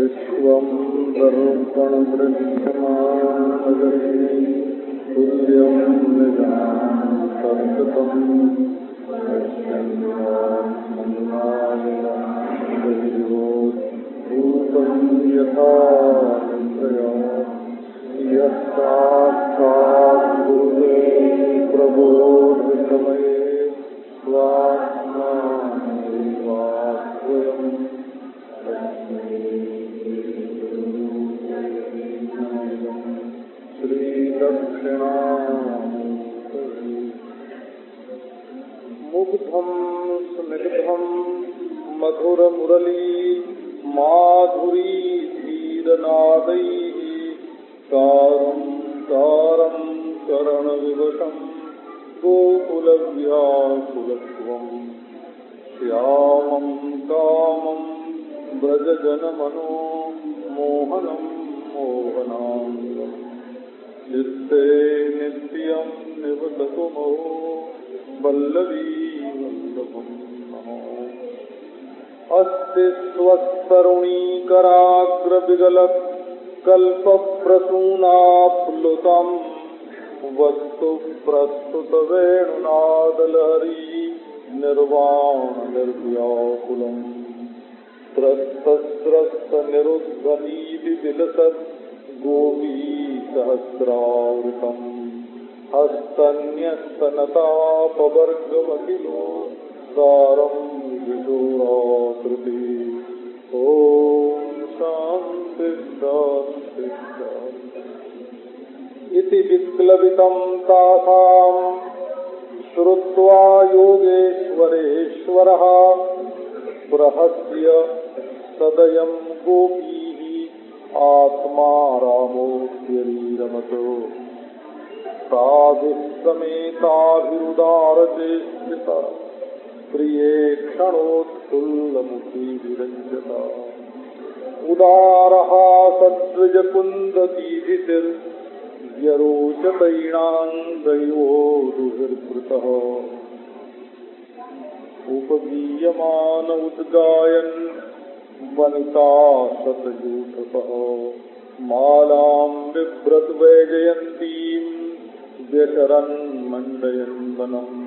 विश्वं दर्पणदृश्यमानगरे तुल्यं निजान्तर्गतं पश्यन्नात्मनादिवो यथा निद्रया यस्साक्षात् गुरुते प्रबोधसमये स्वात्मानैवास्वयम् श्रीदक्षिणामूर्तये मुग्धं स्निग्धं मधुरमुरली माधुरी धीरनादैः तारं तारं करणविवशं गोकुलव्याकुलत्वं श्यामं कामं व्रजजनमनो मोहनं मोहनाङ्गं चित्ते नित्यं निवसतु महो वल्लवी वल्लभं नमो अस्ति स्वस्तरुणीकराग्रविगलत् कल्पप्रसूनाप्लुतम् वस्तु प्रस्तुत वेणुनादलहरी निर्वाण निर्व्याकुलम् त्रस्तस्रस्त निरुद्धनीति विलसत् गोपी सहस्रावृतम् हस्तन्यस्तनतापवर्गमखिलो सारं विदुराकृति ॐ शान्ति शान्ति शान्ति इति विक्लवितं तासां श्रुत्वा योगेश्वरेश्वरः प्रहस्य सदयं गोपीः आत्मा रामोऽप्यरीरमतो साधुसमेताभिरुदारचेष्टिता प्रिये क्षणोत्फुल्लमुखी विरञ्जता उदारः सद्विजकुन्ददीधितिर्यरोचतैणां दैवो दुहिर्भृतः उपगीयमान उद्गायन् वनिता शतयूथपः मालां बिभ्रत वैजयन्तीं व्यचरन् मण्डयन् वनम्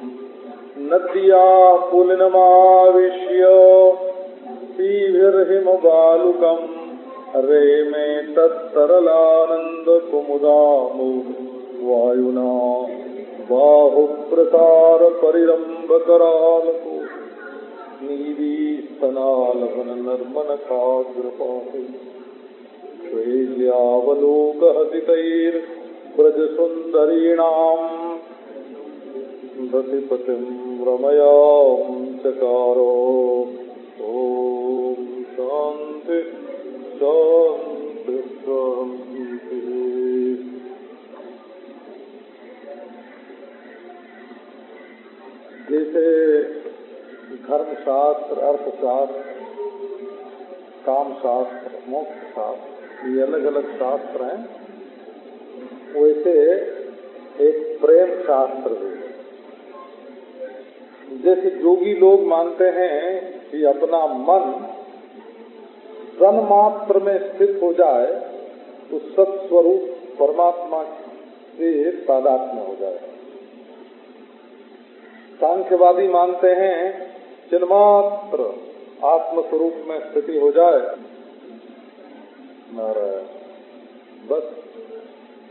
नद्या पुलिनमाविश्य पीभिर्हिमबालुकम् रेमे तत्तरलानन्दकुमुदामो वायुना बाहुप्रसार परिरम्भकरालको नीवीस्तनालभन नर्मनखाग्रपाते शैल्यावलोकहसितैर्ब्रजसुन्दरीणाम् रतिपतिं रमयां चकारो ॐ शान्ति शान्ति शान्ति। जैसे धर्मशास्त्र, अर्थशास्त्र, कामशास्त्र, मोक्ष शास्त्र ये अलग अलग शास्त्र हैं, वैसे एक प्रेम शास्त्र भी है। जैसे योगी लोग मानते हैं कि अपना मन तन्मात्र में स्थित हो जाए तो सत्स्वरूप परमात्मा से तादात्म्य हो जाए। सांख्यवादी मानते हैं चिन्मात्र आत्मस्वरूप में स्थिति हो जाए, नारायण बस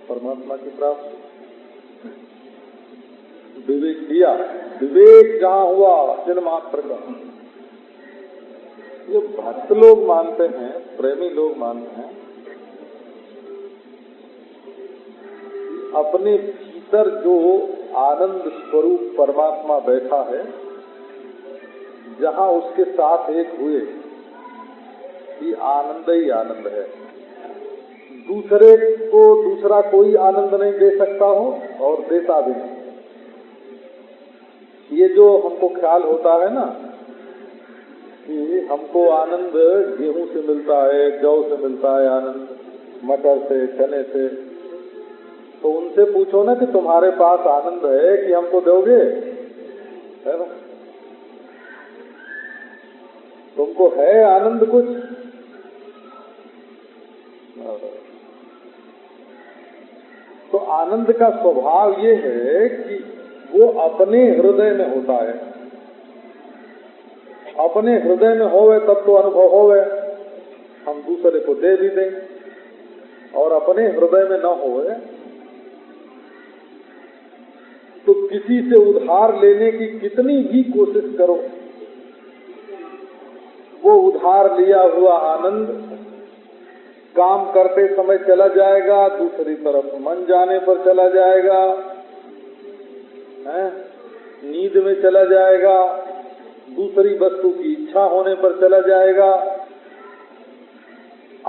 परमात्मा की प्राप्ति। विवेक दिया, विवेक जहाँ हुआ चिन्मात्र का। ये भक्त लोग मानते हैं, प्रेमी लोग मानते हैं अपने भीतर जो आनंद स्वरूप परमात्मा बैठा है, जहाँ उसके साथ एक हुए कि आनंद ही आनंद है। दूसरे को दूसरा कोई आनंद नहीं दे सकता हो और देता भी नहीं। ये जो हमको ख्याल होता है ना कि हमको आनंद गेहूं से मिलता है, जौ से मिलता है आनंद, मटर से, चने से, तो उनसे पूछो ना कि तुम्हारे पास आनंद है कि हमको दोगे, है ना? तुमको है आनंद कुछ? तो आनंद का स्वभाव ये है कि वो अपने हृदय में होता है। अपने हृदय में होवे तब तो अनुभव होवे, हम दूसरे को दे भी दें। और अपने हृदय में न होवे तो किसी से उधार लेने की कितनी भी कोशिश करो, वो उधार लिया हुआ आनंद काम करते समय चला जाएगा, दूसरी तरफ मन जाने पर चला जाएगा, नींद में चला जाएगा, दूसरी वस्तु की इच्छा होने पर चला जाएगा।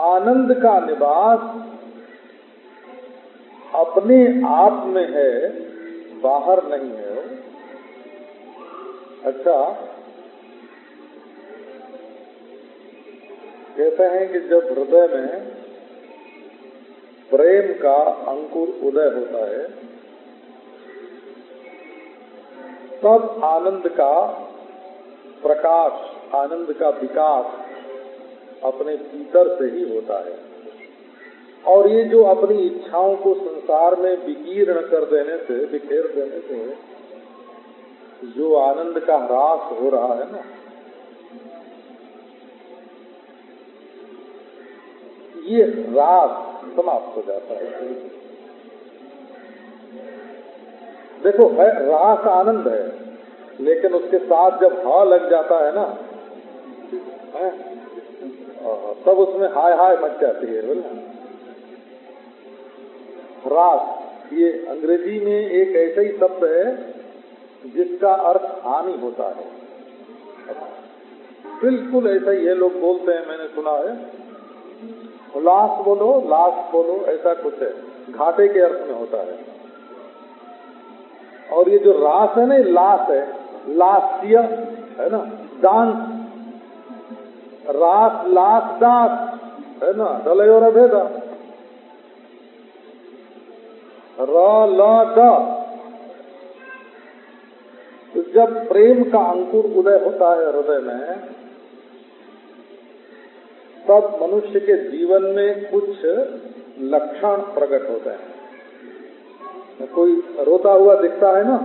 आनंद का निवास अपने आप में है, बाहर नहीं है। अच्छा, कहते हैं कि जब हृदय में प्रेम का अंकुर उदय होता है तब आनंद का प्रकाश, आनंद का विकास अपने भीतर से ही होता है। और ये जो अपनी इच्छाओं को संसार में विकीर्ण कर देने से, बिखेर देने से जो आनंद का ह्रास हो रहा है ना, ये रास समाप्त हो जाता है। देखो, है रास आनंद है, लेकिन उसके साथ जब हा लग जाता है ना, तब उसमें हाय हाय मच जाती है। बोला रास, ये अंग्रेजी में एक ऐसा ही शब्द है जिसका अर्थ हानि होता है। बिल्कुल ऐसा ही है, लोग बोलते हैं, मैंने सुना है, लाश बोलो, लाश बोलो, ऐसा कुछ है, घाटे के अर्थ में होता है। और ये जो रास है ना, लाश है, लास्य है ना, डांस, रास लाश डांस है ना, डले और अभेदा, द। तो जब प्रेम का अंकुर उदय होता है हृदय में, तब मनुष्य के जीवन में कुछ लक्षण प्रकट होते हैं। कोई रोता हुआ दिखता है ना,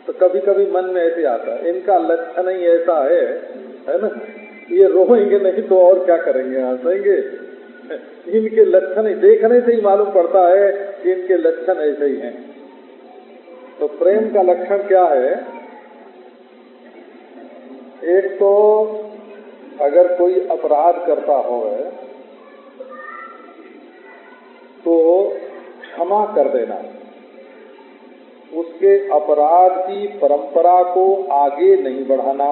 तो कभी कभी मन में ऐसे आता है, इनका लक्षण ही ऐसा है ना, ये रोएंगे नहीं तो और क्या करेंगे, हंसेंगे। इनके लक्षण ही देखने से ही मालूम पड़ता है कि इनके लक्षण ऐसे ही हैं। तो प्रेम का लक्षण क्या है? एक तो अगर कोई अपराध करता हो तो क्षमा कर देना, उसके अपराध की परंपरा को आगे नहीं बढ़ाना,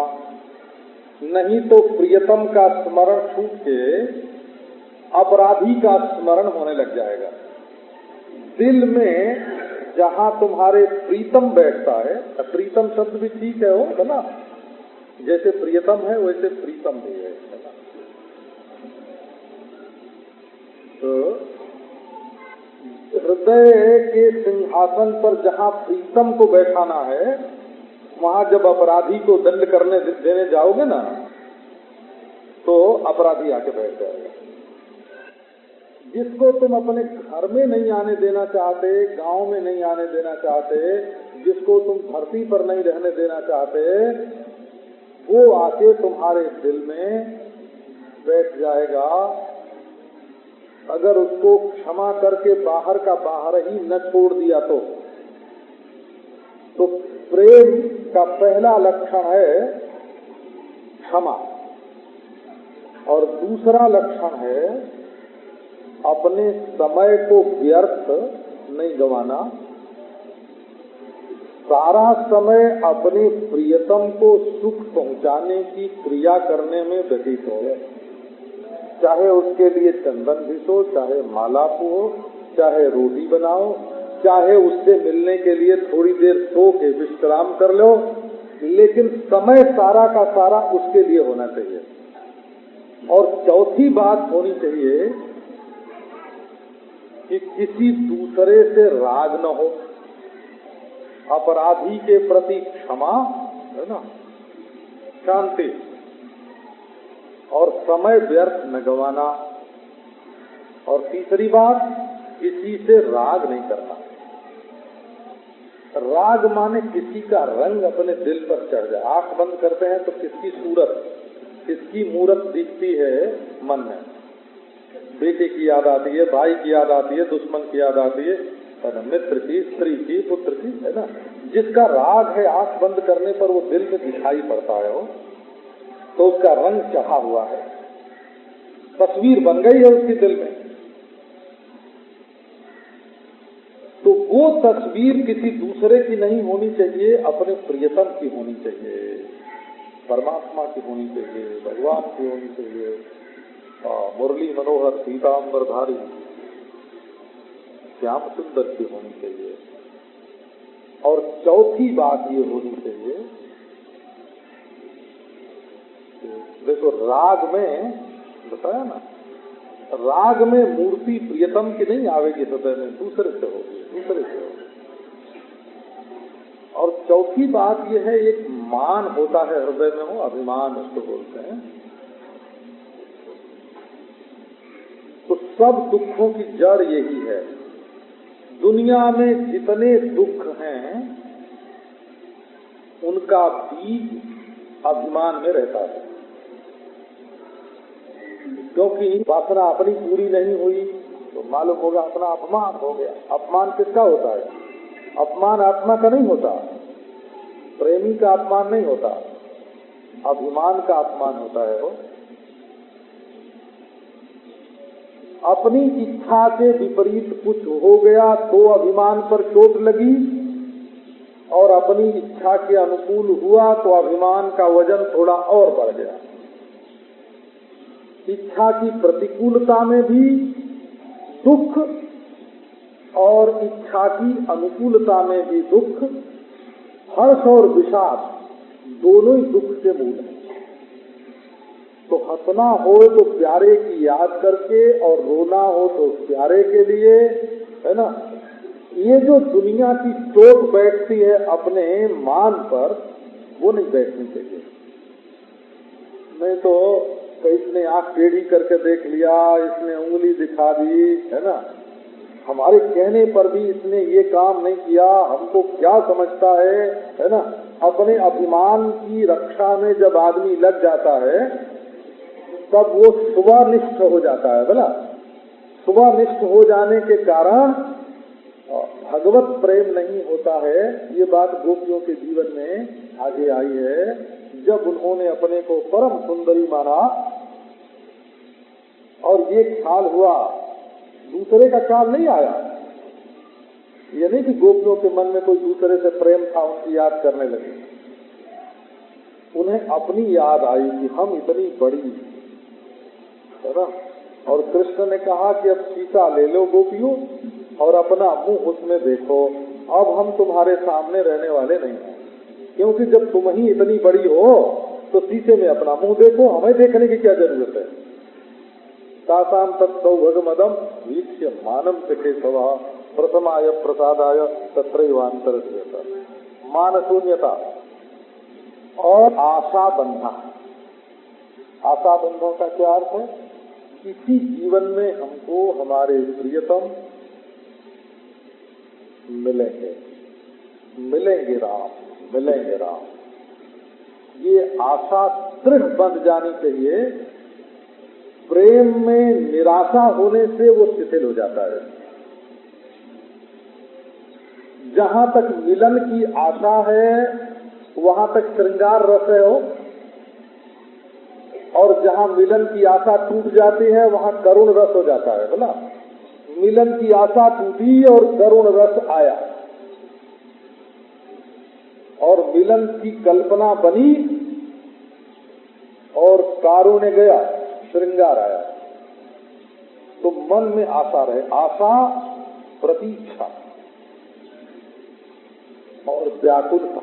नहीं तो प्रियतम का स्मरण छूट के अपराधी का स्मरण होने लग जाएगा। दिल में जहाँ तुम्हारे प्रीतम बैठता है, प्रीतम शब्द भी ठीक है ना, जैसे प्रियतम है वैसे प्रीतम भी है ना। तो हृदय के सिंहासन पर जहाँ प्रीतम को बैठाना है, वहाँ जब अपराधी को दंड करने देने जाओगे ना, तो अपराधी आके बैठ जाएगा। जिसको तुम अपने घर में नहीं आने देना चाहते, गांव में नहीं आने देना चाहते, जिसको तुम धरती पर नहीं रहने देना चाहते, वो आके तुम्हारे दिल में बैठ जाएगा। अगर उसको क्षमा करके बाहर का बाहर ही न छोड़ दिया तो प्रेम का पहला लक्षण है क्षमा, और दूसरा लक्षण है अपने समय को व्यर्थ नहीं गंवाना, सारा समय अपने प्रियतम को सुख पहुंचाने की क्रिया करने में व्यतीत हो, चाहे उसके लिए चंदन घिसो, चाहे माला हो, चाहे रोटी बनाओ, चाहे उससे मिलने के लिए थोड़ी देर सो के विश्राम कर लो, लेकिन समय सारा का सारा उसके लिए होना चाहिए। और चौथी बात होनी चाहिए कि किसी दूसरे से राग न हो, अपराधी के प्रति क्षमा है ना, शांति, और समय व्यर्थ न गंवाना। और तीसरी बात, किसी से राग नहीं करना। राग माने किसी का रंग अपने दिल पर चढ़ जाए। आंख बंद करते हैं तो किसकी सूरत, किसकी मूरत दिखती है मन में? बेटे की याद आती है, भाई की याद आती है, दुश्मन की याद आती है ना, मित्र की, स्त्री की, पुत्र की, है ना। जिसका राग है आंख बंद करने पर वो दिल में दिखाई पड़ता है, वो तो उसका रंग चढ़ा हुआ है, तस्वीर बन गई है उसके दिल में। तो वो तस्वीर किसी दूसरे की नहीं होनी चाहिए, अपने प्रियतम की होनी चाहिए, परमात्मा की होनी चाहिए, भगवान की होनी चाहिए, मुरली मनोहर पीताम्बरधारी श्याम सुंदर की होनी चाहिए। और चौथी बात ये होनी चाहिए, देखो राग में बताया ना, राग में मूर्ति प्रियतम की नहीं आवेगी हृदय में, दूसरे से होगी, दूसरे से होगी। और चौथी बात यह है, एक मान होता है हृदय में, हो अभिमान उसको बोलते हैं। तो सब दुखों की जड़ यही है। दुनिया में जितने दुख हैं उनका बीज अभिमान में रहता है, क्योंकि वासना अपनी पूरी नहीं हुई तो मालूम होगा अपना अपमान हो गया। अपमान किसका होता है? अपमान आत्मा का नहीं होता, प्रेमी का अपमान नहीं होता, अभिमान का अपमान होता है। वो अपनी इच्छा के विपरीत कुछ हो गया तो अभिमान पर चोट लगी, और अपनी इच्छा के अनुकूल हुआ तो अभिमान का वजन थोड़ा और बढ़ गया। इच्छा की प्रतिकूलता में भी दुख और इच्छा की अनुकूलता में भी दुख, हर्ष और विषाद दोनों ही दुख के मूल हैं। तो हंसना हो तो प्यारे की याद करके, और रोना हो तो प्यारे के लिए, है ना। ये जो दुनिया की चोट बैठती है अपने मान पर, वो नहीं बैठनी चाहिए। नहीं तो इसने आंख टेढ़ी करके देख लिया, इसने उंगली दिखा दी, है ना, हमारे कहने पर भी इसने ये काम नहीं किया, हमको क्या समझता है ना। अपने अभिमान की रक्षा में जब आदमी लग जाता है तब वो स्वनिष्ठ हो जाता है। बोला, स्वनिष्ठ हो जाने के कारण भगवत प्रेम नहीं होता है। ये बात गोपियों के जीवन में आगे आई है, जब उन्होंने अपने को परम सुंदरी माना और ये ख्याल हुआ, दूसरे का ख्याल नहीं आया। ये नहीं कि गोपियों के मन में कोई दूसरे से प्रेम था, उनकी याद करने लगे। उन्हें अपनी याद आई कि हम इतनी बड़ी, है ना। और कृष्ण ने कहा कि अब शीशा ले लो गोपियों और अपना मुंह उसमें देखो, अब हम तुम्हारे सामने रहने वाले नहीं हैं, क्योंकि जब तुम ही इतनी बड़ी हो तो शीशे में अपना मुंह देखो, हमें देखने की क्या जरूरत है। तासाम तत्सौभगमदम वीक्ष्य मानम पिठे सवा प्रथमाय प्रसादाय तत्रैवांतर मान शून्यता और आशा बंधा। आशा बंधों का क्या अर्थ है? किसी जीवन में हमको हमारे प्रियतम मिलेंगे, मिलेंगे राम, मिलेंगे राम, ये आशा दृढ़ बन जानी चाहिए। प्रेम में निराशा होने से वो शिथिल हो जाता है। जहां तक मिलन की आशा है वहां तक श्रृंगार रस है हो, और जहां मिलन की आशा टूट जाती है वहां करुण रस हो जाता है। बोला, मिलन की आशा टूटी और करुण रस आया, और मिलन की कल्पना बनी और कारुण्य गया, श्रृंगार आया। तो मन में आशा रहे, आशा, प्रतीक्षा और व्याकुलता,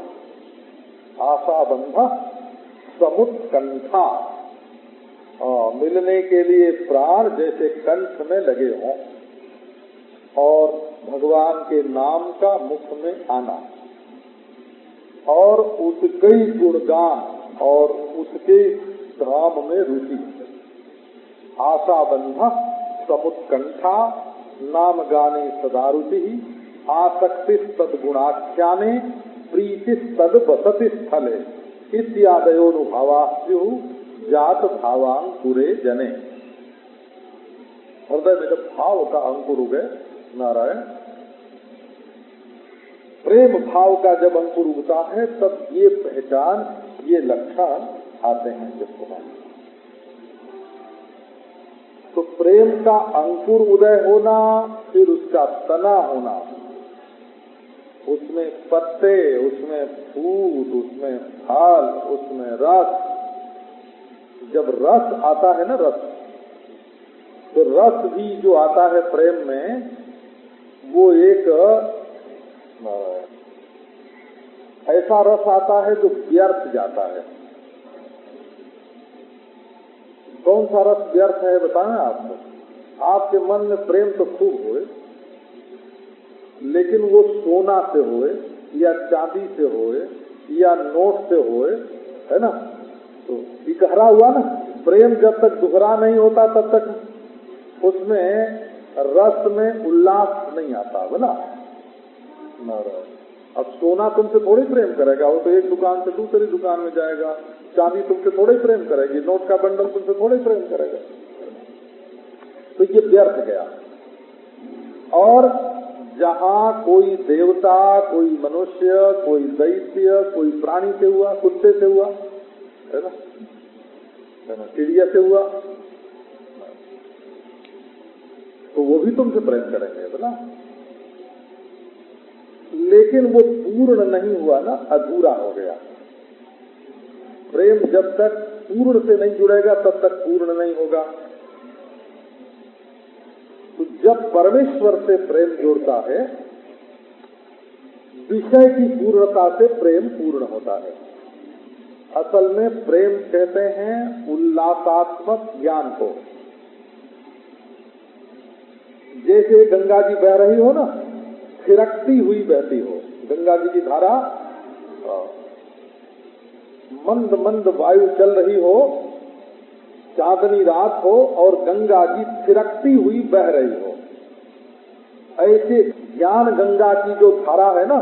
आशा बंधा समुत्कंठा, मिलने के लिए प्राण जैसे कंठ में लगे हों, और भगवान के नाम का मुख में आना, और उसके गुणगान और उसके धाम में रुचि। आशा बंधा समुत्कंठा नाम गाने सदारुचि आसक्ति तद्गुणाख्याने प्रीति तद बसति स्थले इत्यादयोनुभावास्यु जात भावांकुरे जने। हृदय में जब भाव का अंकुर उगे, नारायण प्रेम भाव का जब अंकुर उगता है तब ये पहचान, ये लक्षण आते हैं जिसको हम। तो प्रेम का अंकुर उदय होना, फिर उसका तना होना, उसमें पत्ते, उसमें फूल, उसमें फल, उसमें रस। जब रस आता है ना, रस, तो रस भी जो आता है प्रेम में, वो एक ऐसा रस आता है जो व्यर्थ जाता है। कौन सा रस व्यर्थ है बताएं आपको? आपके मन में प्रेम तो खूब होए, लेकिन वो सोना से होए या चांदी से होए या नोट से होए, है ना, तो इकहरा हुआ ना। प्रेम जब तक दुहरा नहीं होता तब तक उसमें रस में उल्लास नहीं आता, बोला। अब सोना तुमसे थोड़ी प्रेम करेगा, वो तो एक दुकान से दूसरी दुकान में जाएगा। चांदी तुमसे थोड़ी प्रेम करेगी, नोट का बंडल तुमसे थोड़ी प्रेम करेगा। तो ये व्यर्थ गया। और जहाँ कोई देवता, कोई मनुष्य, कोई दैत्य, कोई प्राणी से हुआ, कुत्ते से हुआ, है ना, चिड़िया से हुआ, तो वो भी तुमसे प्रेम करेंगे, बोला। लेकिन वो पूर्ण नहीं हुआ ना, अधूरा हो गया। प्रेम जब तक पूर्ण से नहीं जुड़ेगा तब तक पूर्ण नहीं होगा। तो जब परमेश्वर से प्रेम जुड़ता है, विषय की पूर्णता से प्रेम पूर्ण होता है। असल में प्रेम कहते हैं उल्लासात्मक ज्ञान को। जैसे गंगा जी बह रही हो ना, थिरकती हुई बहती हो, गंगा जी की धारा, मंद मंद वायु चल रही हो, चांदनी रात हो और गंगा जी थिरकती हुई बह रही हो, ऐसे ज्ञान गंगा की जो धारा है ना,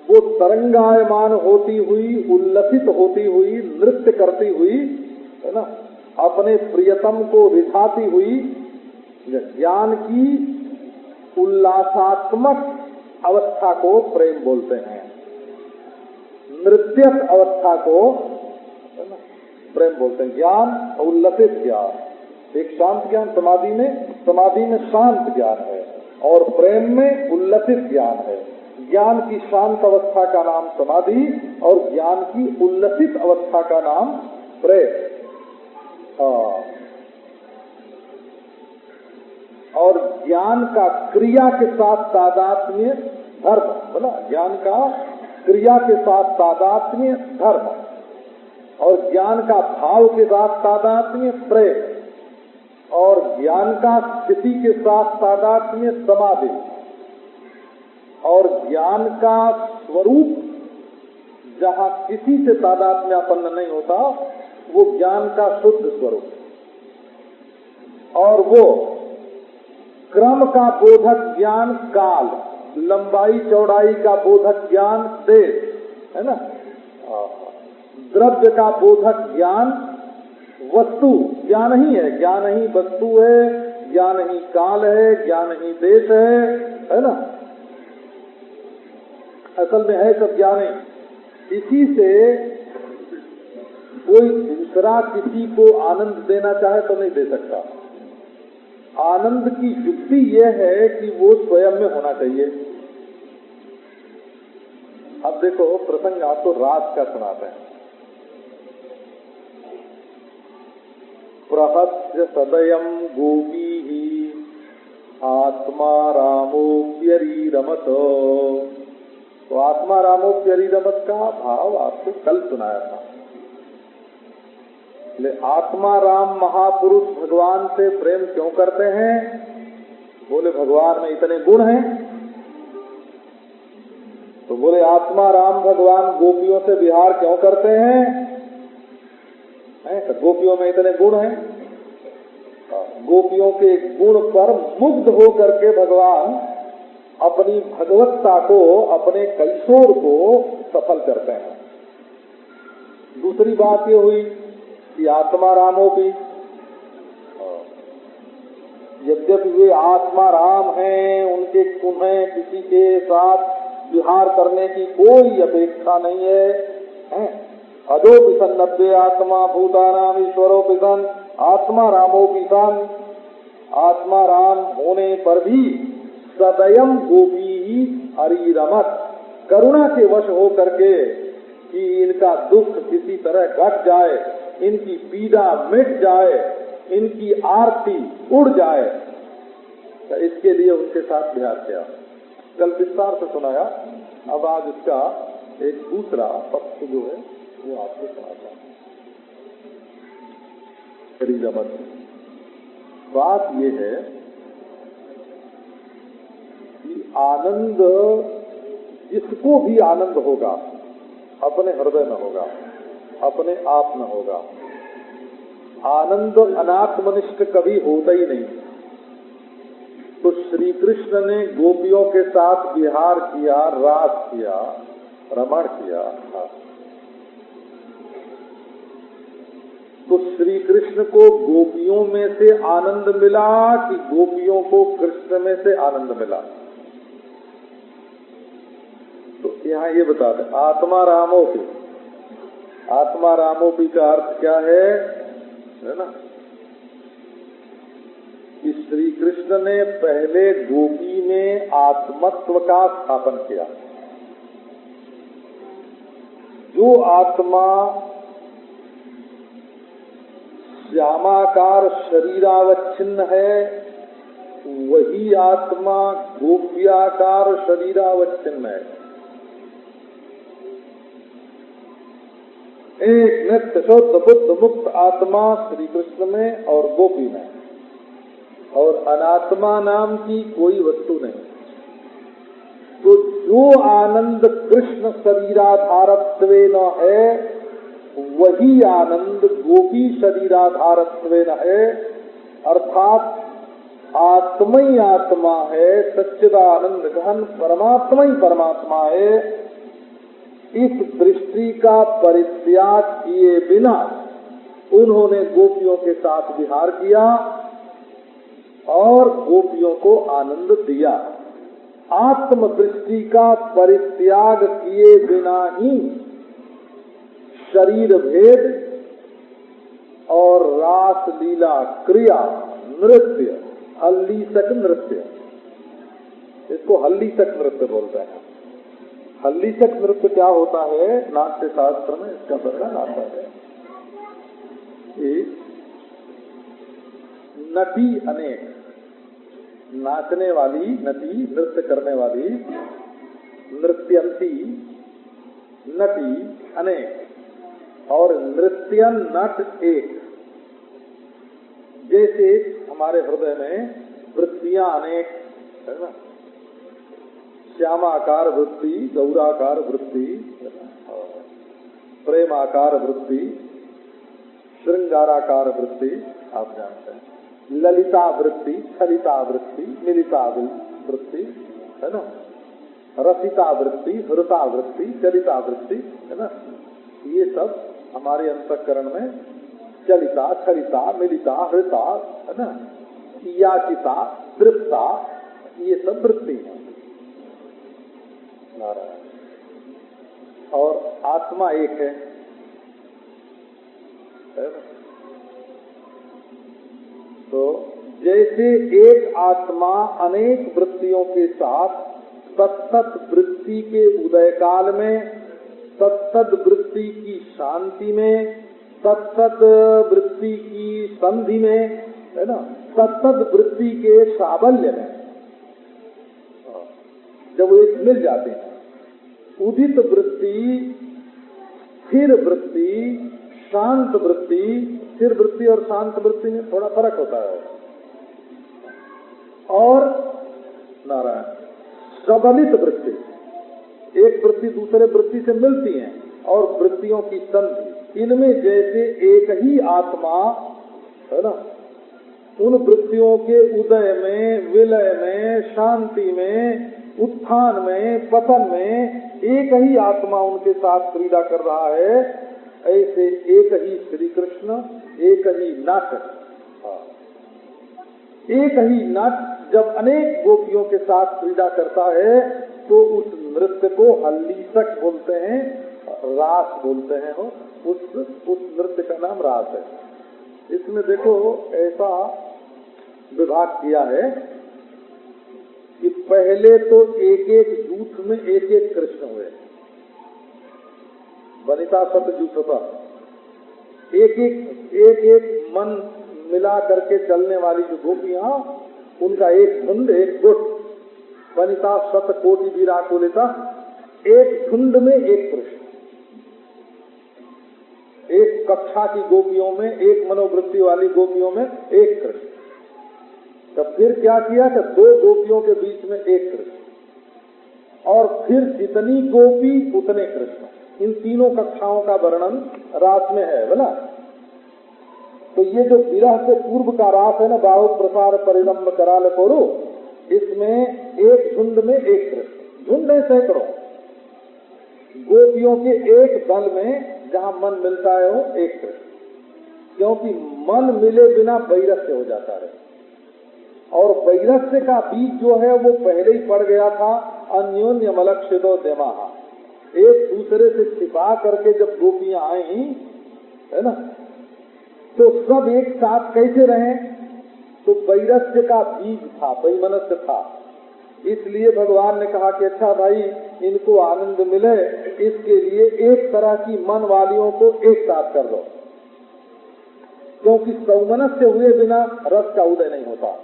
वो तरंगायमान होती हुई, उल्लसित होती हुई, नृत्य करती हुई, है ना, अपने प्रियतम को रिझाती हुई, ज्ञान की उल्लासात्मक अवस्था को प्रेम बोलते हैं। नृत्यक अवस्था को प्रेम बोलते हैं। ज्ञान उल्लसित ज्ञान, एक शांत ज्ञान समाधि में शांत ज्ञान है, और प्रेम में उल्लसित ज्ञान है। ज्ञान की शांत अवस्था का नाम समाधि और ज्ञान की उल्लसित अवस्था का नाम प्रेम। और ज्ञान का क्रिया के साथ तादात्म्य धर्म, बोला, ज्ञान का क्रिया के साथ तादात्म्य धर्म, और ज्ञान का भाव के साथ तादात्म्य प्रेम, और ज्ञान का स्थिति के साथ तादात्म्य समाधि, और ज्ञान का स्वरूप जहाँ किसी से तादात्म्यापन्न नहीं होता, वो ज्ञान का शुद्ध स्वरूप, और वो क्रम का बोधक ज्ञान काल, लंबाई चौड़ाई का बोधक ज्ञान देश, है ना, द्रव्य का बोधक ज्ञान वस्तु, ज्ञान ही है, ज्ञान ही वस्तु है, ज्ञान ही काल है, ज्ञान ही देश है ना, असल में है सब ज्ञान ही। इसी से कोई दूसरा किसी को आनंद देना चाहे तो नहीं दे सकता। आनंद की युक्ति यह है कि वो स्वयं में होना चाहिए। अब देखो प्रसंग आपको रात का सुनाते हैं। प्रहस्य सदयम गोपी आत्मा रामोप्यरीरमत। तो आत्मा रामोप्यरीरमत का भाव आपको कल सुनाया था। आत्मा राम महापुरुष भगवान से प्रेम क्यों करते हैं? बोले भगवान में इतने गुण हैं। तो बोले आत्मा राम भगवान गोपियों से विहार क्यों करते हैं? तो गोपियों में इतने गुण हैं। गोपियों के गुण पर मुग्ध हो करके भगवान अपनी भगवत्ता को, अपने कैशोर को सफल करते हैं। दूसरी बात ये हुई कि आत्मा रामो भी, यद्यपि वे आत्मा राम हैं, उन्हें किसी के साथ विहार करने की कोई अपेक्षा नहीं है। अजो पिसन नब्बे आत्मा भूतानाम ईश्वरो पिसन आत्मा रामो पिसन, आत्मा राम होने पर भी सदयम गोपी ही हरिरमत, करुणा के वश हो करके कि इनका दुख किसी तरह घट जाए, इनकी पीड़ा मिट जाए, इनकी आरती उड़ जाए, तो इसके लिए उनके साथ विहार किया। कल विस्तार से सुनाया, अब आज इसका एक दूसरा पक्ष जो है वो आपको सुनाता है। बात ये है कि आनंद, जिसको भी आनंद होगा अपने हृदय में होगा, अपने आप में होगा। आनंद अनात्मनिष्ठ कभी होता ही नहीं। तो श्री कृष्ण ने गोपियों के साथ विहार किया, रास किया, रमण किया। तो श्री कृष्ण को गोपियों में से आनंद मिला कि गोपियों को कृष्ण में से आनंद मिला? तो यहाँ ये बता दें, आत्मा रामोपी, आत्मा रामोपी का अर्थ क्या है ना, कि श्री कृष्ण ने पहले गोपी में आत्मत्व का स्थापन किया। जो आत्मा श्यामाकार शरीरावच्छिन्न है, वही आत्मा गोप्याकार शरीरावच्छिन्न है। एक नित्य शुद्ध बुद्ध मुक्त आत्मा श्री कृष्ण में और गोपी में, और अनात्मा नाम की कोई वस्तु नहीं। तो जो आनंद कृष्ण शरीराधारत्वेन है, वही आनंद गोपी शरीराधारत्वेन है। अर्थात आत्मा ही आत्मा है, सच्चिदानंद घन परमात्मा ही परमात्मा है। इस दृष्टि का परित्याग किए बिना उन्होंने गोपियों के साथ विहार किया और गोपियों को आनंद दिया। आत्म दृष्टि का परित्याग किए बिना ही शरीर भेद और रास लीला क्रिया नृत्य, हल्लीसक नृत्य, इसको हल्लीसक नृत्य बोलते हैं। हल्लीसक नृत्य क्या होता है? नाट्य शास्त्र में इसका वर्णन आता है कि नटी अनेक, नाचने वाली नटी, नृत्य करने वाली, नृत्यंती नटी अनेक और नृत्यन नट एक। जैसे हमारे हृदय में वृत्तियां अनेक है ना, श्यामाकार वृत्ति, गौराकार वृत्ति, प्रेमाकार वृत्ति, श्रृंगाराकार वृत्ति, आप जानते हैं, ललिता वृत्ति, छलिता वृत्ति, मिलिता वृत्ति है ना, रसिता वृत्ति, हृता वृत्ति, चलिता वृत्ति है ना। ये सब हमारे अंतःकरण में चलिता, छलिता, मिलिता, हृता है ना, याचिता, तृप्ता, ये सब वृत्ति है। और आत्मा एक है ना? तो जैसे एक आत्मा अनेक वृत्तियों के साथ तत्त वृत्ति के उदय काल में, तत्त वृत्ति की शांति में, तत्त वृत्ति की संधि में है ना, तत्त वृत्ति के साबल्य में, जब वो एक मिल जाते हैं, उदित वृत्ति, स्थिर वृत्ति, शांत वृत्ति। स्थिर वृत्ति और शांत वृत्ति में थोड़ा फर्क होता है। और नारायण सबलित वृत्ति, एक वृत्ति दूसरे वृत्ति से मिलती हैं, और वृत्तियों की संधि, इनमें जैसे एक ही आत्मा है ना, उन वृत्तियों के उदय में, विलय में, शांति में, उत्थान में, पतन में एक ही आत्मा उनके साथ क्रीड़ा कर रहा है। ऐसे एक ही श्री कृष्ण, एक ही नट, एक ही नट जब अनेक गोपियों के साथ क्रीड़ा करता है तो उस नृत्य को हल्लीसक बोलते हैं, रास बोलते हैं। हो उस नृत्य का नाम रास है। इसमें देखो ऐसा विभाग किया है कि पहले तो एक एक जूथ में एक एक कृष्ण हुए, वनिता सत जूथ होता, एक एक मन मिला करके चलने वाली जो गोपियां, उनका एक झुंड, एक गुट, वनिता सत कोटि विराकुलिता, एक झुंड में एक कृष्ण। एक कक्षा की गोपियों में, एक मनोवृत्ति वाली गोपियों में एक कृष्ण। तब फिर क्या किया कि दो गोपियों के बीच में एक कृष्ण, और फिर जितनी गोपी उतने कृष्ण। इन तीनों कक्षाओं का वर्णन रास में है बोला। तो ये जो विरह से पूर्व का रास है ना, बाहु प्रसार परिलंब कराल कोरु, इसमें एक झुंड में एक कृष्ण, झुंड है सैकड़ों गोपियों के एक दल में, जहाँ मन मिलता है वो एक कृष्ण। क्योंकि मन मिले बिना वैरस्य हो जाता है, और वैरस्य का बीज जो है वो पहले ही पड़ गया था। अन्योन्य मलक्षितो देमाहा, एक दूसरे से छिपा करके जब गोपियां आई है ना, तो सब एक साथ कैसे रहे, तो वैरस्य का बीज था, वैमनस्य था। इसलिए भगवान ने कहा कि अच्छा भाई, इनको आनंद मिले, इसके लिए एक तरह की मन वालियों को एक साथ कर दो, क्योंकि सौमनस्य हुए बिना रस का उदय नहीं होता।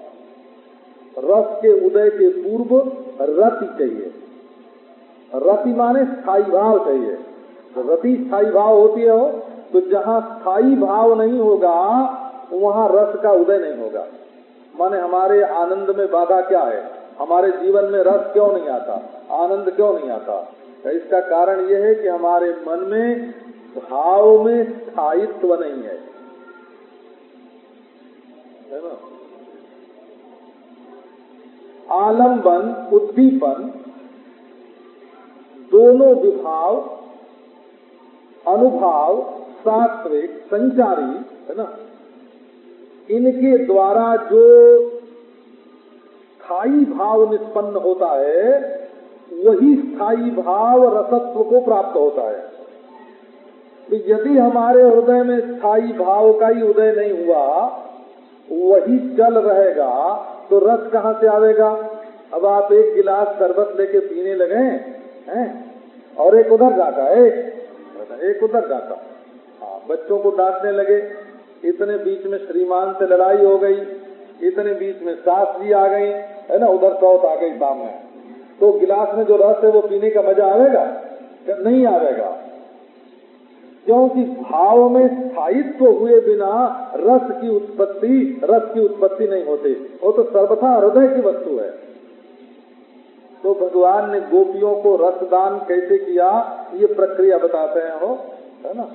रस के उदय के पूर्व रति चाहिए। रति माने स्थायी भाव चाहिए। तो रति स्थायी भाव होती है हो, तो जहाँ स्थायी भाव नहीं होगा वहाँ रस का उदय नहीं होगा। माने हमारे आनंद में बाधा क्या है, हमारे जीवन में रस क्यों नहीं आता, आनंद क्यों नहीं आता? इसका कारण यह है कि हमारे मन में भाव में स्थायित्व नहीं है ना। आलंबन, उद्दीपन, दोनों विभाव, अनुभाव, सात्विक, संचारी है ना, इनके द्वारा जो स्थायी भाव निष्पन्न होता है, वही स्थायी भाव रसत्व को प्राप्त होता है। तो यदि हमारे हृदय में स्थायी भाव का ही उदय नहीं हुआ, वही चल रहेगा, तो रस कहाँ से आवेगा? अब आप एक गिलास शरबत लेके पीने लगे हैं, और एक उधर जाता है, एक उधर जाता, हाँ, बच्चों को डांटने लगे, इतने बीच में श्रीमान से लड़ाई हो गई, इतने बीच में सास जी आ गई है ना, उधर सौत आ गई सामने, तो गिलास में जो रस है वो पीने का मजा आवेगा? नहीं आवेगा, क्योंकि भाव में स्थायित्व हुए बिना रस की उत्पत्ति नहीं होती। वो तो सर्वथा हृदय की वस्तु है। तो भगवान ने गोपियों को रसदान कैसे किया, ये प्रक्रिया बताते हैं हो, है ना।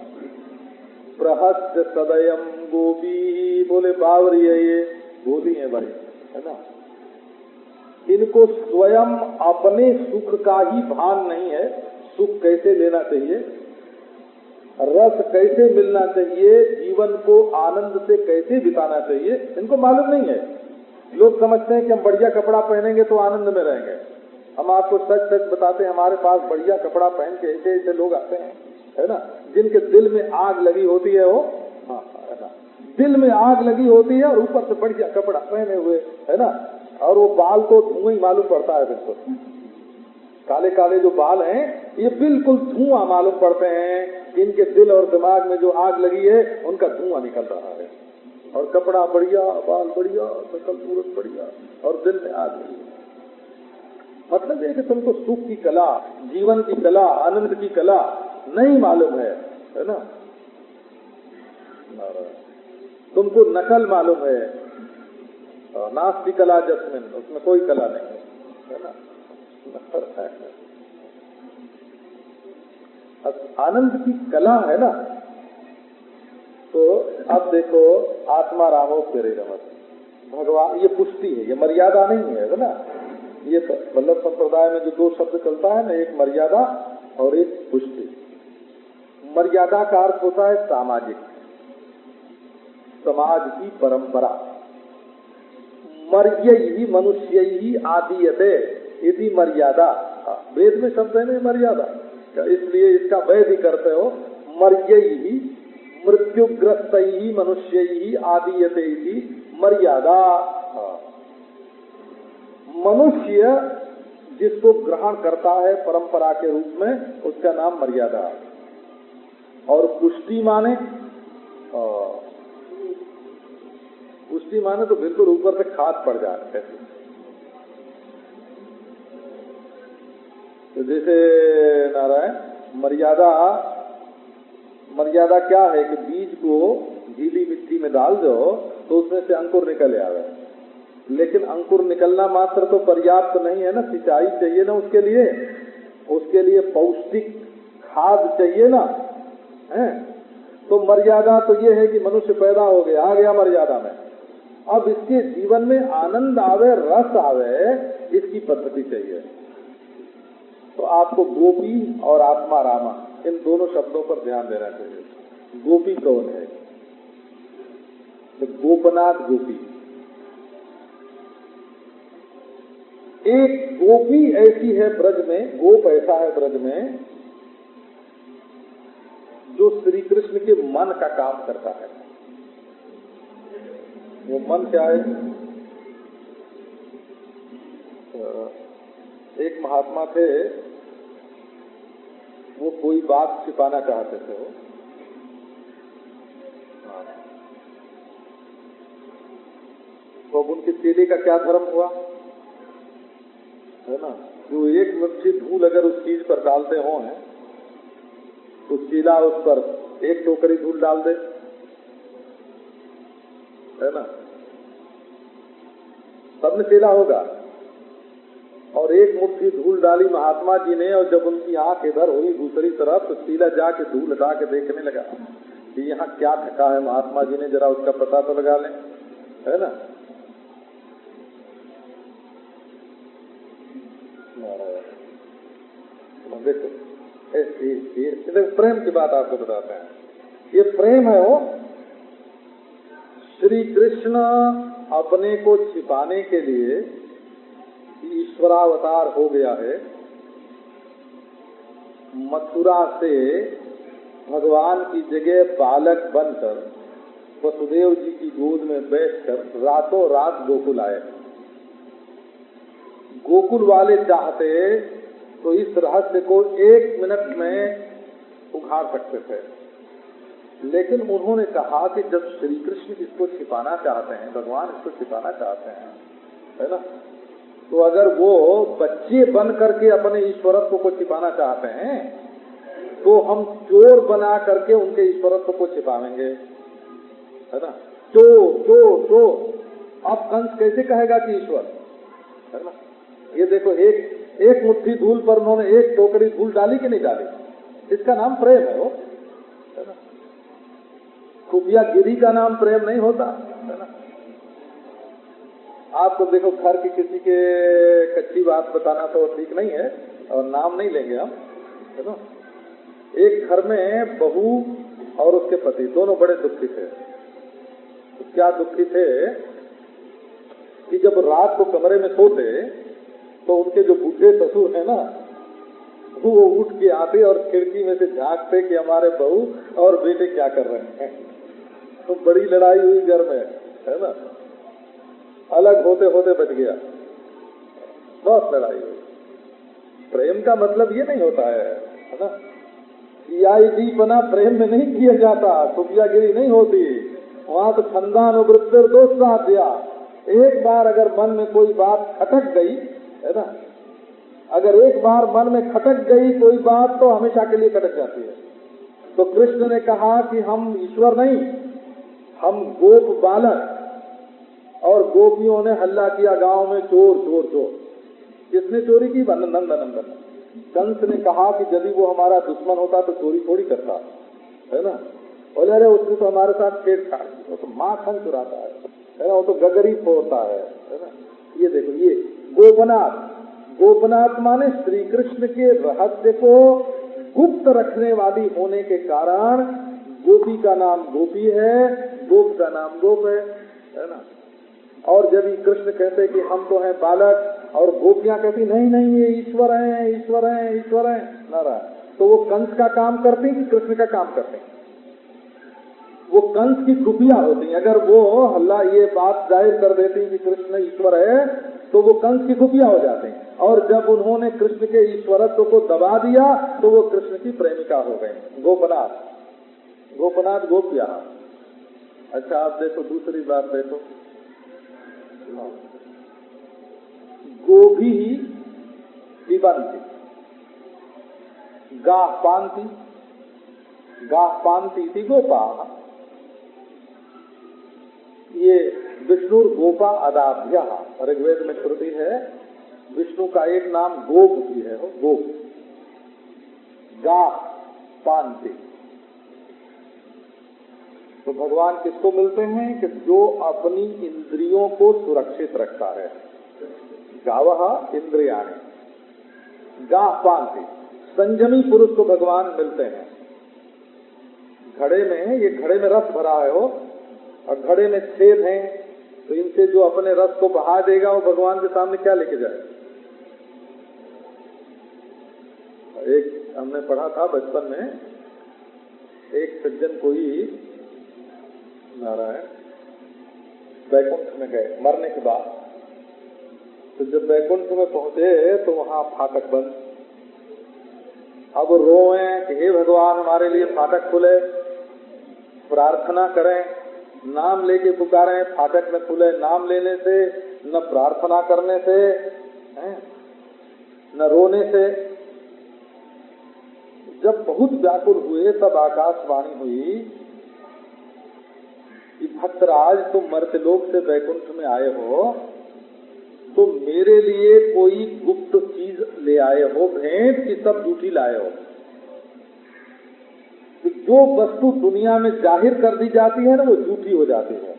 प्रहस्य सदयम गोपी, बोले बावरी है, ये गोदी है बड़ी, है ना। इनको स्वयं अपने सुख का ही भान नहीं है, सुख कैसे लेना चाहिए, रस कैसे मिलना चाहिए, जीवन को आनंद से कैसे बिताना चाहिए, इनको मालूम नहीं है। लोग समझते हैं कि हम बढ़िया कपड़ा पहनेंगे तो आनंद में रहेंगे। हम आपको सच सच बताते हैं, हमारे पास बढ़िया कपड़ा पहन के ऐसे ऐसे लोग आते हैं, है ना, जिनके दिल में आग लगी होती है, वो हाँ, है ना, दिल में आग लगी होती है और ऊपर से बढ़िया कपड़ा पहने हुए, है ना, और वो बाल तो धुआं ही मालूम पड़ता है। बिल्कुल काले काले जो बाल हैं, ये बिल्कुल धुआं मालूम पड़ते हैं। इनके दिल और दिमाग में जो आग लगी है, उनका धुआं निकल रहा है। और कपड़ा बढ़िया, बाल बढ़िया, शकल सूरत बढ़िया, और दिल में आग लगी। मतलब है कि तुमको सुख की कला, जीवन की कला, आनंद की कला नहीं मालूम है ना। तुमको नकल मालूम है, नास्ति कला जस्मिन, उसमें कोई कला नहीं है ना। आनंद की कला है ना। तो अब देखो, आत्मा रामो तेरे रमत, भगवान, ये पुष्टि है, ये मर्यादा नहीं है ना। ये वल्लभ संप्रदाय में जो दो शब्द चलता है ना, एक मर्यादा और एक पुष्टि। मर्यादा का अर्थ होता है सामाजिक, समाज की परंपरा। मर्यैः मनुष्यैः आदीयते इति मर्यादा, वेद में शब्द है ना मर्यादा, इसलिए इसका वैध करते हो। मर्यैः मृत्युग्रस्तैः मनुष्यैः आदीयते इति मर्यादा। मनुष्य जिसको ग्रहण करता है परंपरा के रूप में, उसका नाम मर्यादा है। और पुष्टि माने, पुष्टि माने तो बिल्कुल ऊपर से खाद पड़ जाए। तो जैसे नारायण, मर्यादा क्या है कि बीज को गीली मिट्टी में डाल दो तो उसमें से अंकुर निकल आवे, लेकिन अंकुर निकलना मात्र तो पर्याप्त नहीं है ना, सिंचाई चाहिए ना उसके लिए पौष्टिक खाद चाहिए ना, है? तो मर्यादा तो ये है कि मनुष्य पैदा हो गया, आ गया मर्यादा में, अब इसके जीवन में आनंद आवे, रस आवे, इसकी पद्धति चाहिए। तो आपको गोपी और आत्मा रामा, इन दोनों शब्दों पर ध्यान देना चाहिए। गोपी कौन है? तो गोपनाथ गोपी। एक गोपी ऐसी है ब्रज में, गोप ऐसा है ब्रज में जो श्री कृष्ण के मन का काम करता है। वो मन क्या है? एक महात्मा थे, वो कोई बात छिपाना चाहते थे। वो तो अब उनके चेले का क्या धर्म हुआ, है ना? जो एक मुट्ठी धूल अगर उस चीज पर डालते हो तो चेला उस पर एक टोकरी धूल डाल दे, है ना? तब न चेला होगा। और एक मुट्ठी धूल डाली महात्मा जी ने, और जब उनकी आंख इधर हुई दूसरी तरफ, तो चेला जाके धूल हटा के देखने लगा कि यहाँ क्या ठका है महात्मा जी ने, जरा उसका पता तो लगा लें, है ना? देखो प्रेम की बात आपको बताते हैं, ये प्रेम है। वो श्री कृष्ण अपने को छिपाने के लिए ईश्वरावतार हो गया है। मथुरा से भगवान की जगह बालक बनकर वसुदेव जी की गोद में बैठकर रातों रात गोकुल आए। गोकुल वाले चाहते तो इस रहस्य को 1 मिनट में उखाड़ सकते थे, लेकिन उन्होंने कहा कि जब श्री कृष्ण इसको छिपाना चाहते हैं, भगवान इसको छिपाना चाहते हैं, है ना, तो अगर वो बच्चे बन करके अपने ईश्वरत्व को छिपाना चाहते हैं, तो हम चोर बना करके उनके ईश्वरत्व को छिपावेंगे, है ना? चोर अब कंस कैसे कहेगा कि ईश्वर, है ना? ये देखो, एक मुट्ठी धूल पर उन्होंने एक टोकरी धूल डाली कि नहीं डाली, इसका नाम प्रेम है। वो, है ना? खुफिया गिरी का नाम प्रेम नहीं होता, है ना? आपको देखो, घर की किसी के कच्ची बात बताना तो ठीक नहीं है, और नाम नहीं लेंगे हम, है ना? एक घर में बहू और उसके पति दोनों बड़े दुखी थे। तो क्या दुखी थे कि जब रात को कमरे में सोते तो उनके जो बूढ़े ससुर है ना, वो उठ के आते और खिड़की में से झांकते कि हमारे बहू और बेटे क्या कर रहे हैं। तो बड़ी लड़ाई हुई घर में, है ना? अलग होते होते बच गया, बहुत लड़ाई हुई। प्रेम का मतलब ये नहीं होता है ना? सीआईडी-पना प्रेम में नहीं किया जाता, खुफियागिरी नहीं होती वहां। तो छंदानुवृत्ति दोषा दिया। एक बार अगर मन में कोई बात खटक गई, है ना, अगर एक बार मन में खटक गई कोई बात, तो हमेशा के लिए खटक जाती है। तो कृष्ण ने कहा कि हम ईश्वर नहीं, हम गोप बालक। और गोपियों ने हल्ला किया गांव में, चोर चोर चोर। किसने चोरी की? नंदन। कंस ने कहा कि यदि वो हमारा दुश्मन होता तो चोरी थोड़ी करता, है ना? बोले अरे उसने तो हमारे साथ छेड़छाड़ की, वो तो माखन चुराता है। है ना, वो तो गगरी फोड़ता है ना। ये देखो, ये गोपनाथ, गोपनाथ माने श्री कृष्ण के रहस्य को गुप्त रखने वाली होने के कारण गोपी का नाम गोपी है, गोप का नाम गोप है ना। और जब कृष्ण कहते कि हम तो हैं बालक, और गोपियां कहती नहीं नहीं ये ईश्वर हैं, ईश्वर हैं, ईश्वर हैं, नारायण, तो वो कंस का काम करती कि कृष्ण का काम करते हैं? वो कंस की खुफिया होती हैं। अगर वो हल्ला ये बात जाहिर कर देती कि कृष्ण ईश्वर है तो वो कंस की खुफिया हो जाते हैं, और जब उन्होंने कृष्ण के ईश्वरत्व को दबा दिया तो वो कृष्ण की प्रेमिका हो गए। गोपनाथ, गोपनाथ गोपिया। अच्छा आप देखो दूसरी बात देखो, गोभी पिबंती, गाह पांती, गाह पांती थी गोपा। ये विष्णु गोपा अदाभ्या, ऋग्वेद में श्रुति है, विष्णु का एक नाम गोप भी है, गोप, गाह पांती। तो भगवान किसको मिलते हैं कि जो अपनी इंद्रियों को सुरक्षित रखता है। गावः इंद्रियाणि, गाह पांति, संयमी पुरुष को भगवान मिलते हैं। घड़े में, ये घड़े में रस भरा है हो, और घड़े में छेद हैं, तो इनसे जो अपने रस को बहा देगा वो भगवान के सामने क्या लेके जाए। एक हमने पढ़ा था बचपन में, एक सज्जन कोई नारायण वैकुंठ में गए मरने के बाद, तो जब वैकुंठ में पहुंचे तो वहां फाटक बंद। अब रोए कि हे भगवान हमारे लिए फाटक खुले, प्रार्थना करें, नाम लेके पुकारें, फाटक न खुले नाम लेने से, न प्रार्थना करने से, न रोने से। जब बहुत व्याकुल हुए तब आकाशवाणी हुई कि भक्तराज तुम मर्त्यलोक से वैकुंठ में आए हो, तो मेरे लिए कोई गुप्त चीज ले आए हो, भेंट की सब झूठी लाए हो। जो वस्तु दुनिया में जाहिर कर दी जाती है ना वो झूठी हो जाती है।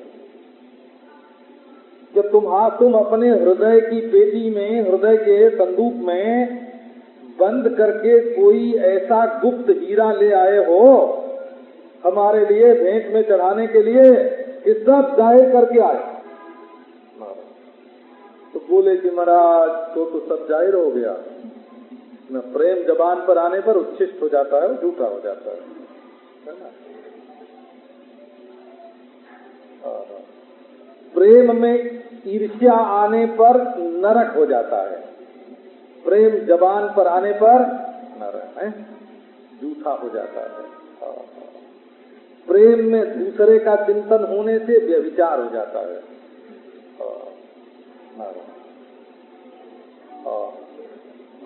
जब तुम अपने हृदय की पेटी में, हृदय के संदूक में बंद करके कोई ऐसा गुप्त हीरा ले आए हो हमारे लिए भेंट में चढ़ाने के लिए, कि सब जाहिर करके आए, तो बोले कि महाराज तो सब जाहिर हो गया न, प्रेम जबान पर आने पर उच्छिष्ट हो जाता है, झूठा हो जाता है ना। प्रेम में ईर्ष्या आने पर नरक हो जाता है, प्रेम जबान पर आने पर नरक है, झूठा हो जाता है। प्रेम में दूसरे का चिंतन होने से व्यभिचार हो जाता है।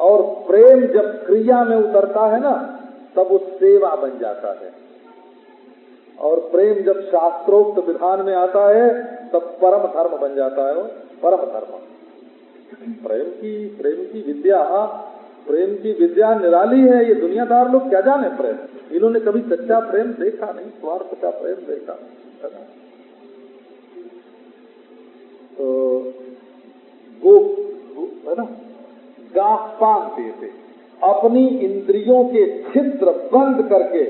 और प्रेम जब क्रिया में उतरता है ना तब वो सेवा बन जाता है, और प्रेम जब शास्त्रोक्त विधान में आता है तब परम धर्म बन जाता है। परम धर्म, प्रेम की विद्या निराली है। ये दुनियादार लोग क्या जाने प्रेम, इन्होंने कभी सच्चा प्रेम देखा नहीं, स्वार्थ का प्रेम देखा। तो है ना, गाह पांते थे, अपनी इंद्रियों के छिद्र बंद करके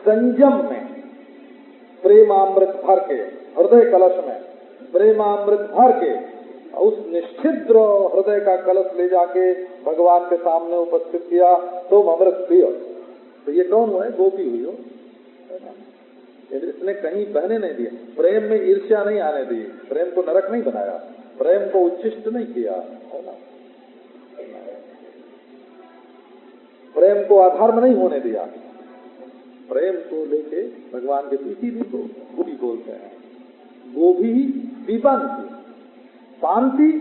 संयम में प्रेमामृत भर के, हृदय कलश में प्रेमामृत भर के उस निश्चिद्र हृदय का कलश ले जाके भगवान के सामने उपस्थित किया, तुम अमृत पियो। तो ये कौन हुआ है? गोपी हुई हो। इसने कहीं बहने नहीं दिया, प्रेम में ईर्ष्या नहीं आने दी, प्रेम को नरक नहीं बनाया, प्रेम को उच्छिष्ट नहीं किया, है ना, प्रेम को अधर्म नहीं होने दिया। प्रेम को लेके भगवान के पीछे भी को गोपी बोलते हैं। गोभी पिबंती, पांति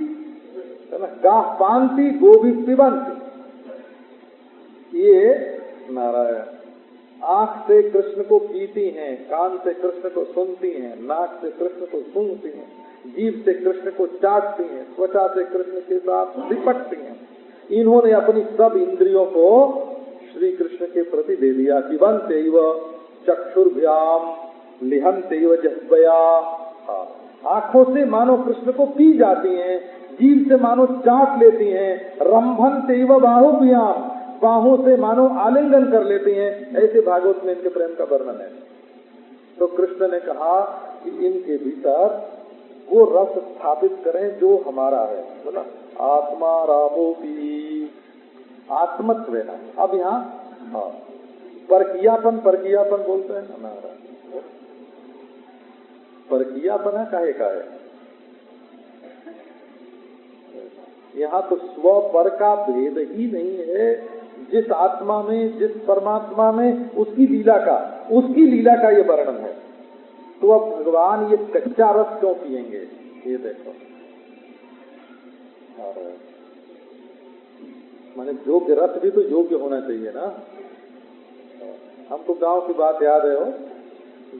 है ना, गाह पांति गोभी पिबंती। ये नारायण आंख से कृष्ण को पीती हैं, कान से कृष्ण को सुनती हैं, नाक से कृष्ण को सूंघती हैं, जीभ से कृष्ण को चाटती हैं, त्वचा से कृष्ण के साथ लिपटती हैं। इन्होंने अपनी सब इंद्रियों को श्री कृष्ण के प्रति दे दिया। पिबन्ते इव चक्षुर्भ्याम लिहन्ते इव जिह्वया। आंखों से मानो कृष्ण को पी जाती हैं, जीभ से मानो चाट लेती हैं, रंभन तेव बाहुभ्याम, बाहों से मानो आलिंगन कर लेती हैं। ऐसे भागवत में इनके प्रेम का वर्णन है। तो कृष्ण ने कहा कि इनके भीतर वो रस स्थापित करें जो हमारा है, बोला आत्मा रामोपी, आत्मत्व है ना। अब यहाँ हाँ परकियापन बोलते हैं ना, परकियापन है काहे का है। यहाँ तो स्व पर का भेद ही नहीं है। जिस आत्मा में, जिस परमात्मा में, उसकी लीला का ये वर्णन है। तो अब भगवान ये कच्चा रस क्यों पिएंगे, ये देखो। माने योग्य रस भी तो योग्य होना चाहिए ना। हमको गांव की बात याद है, हो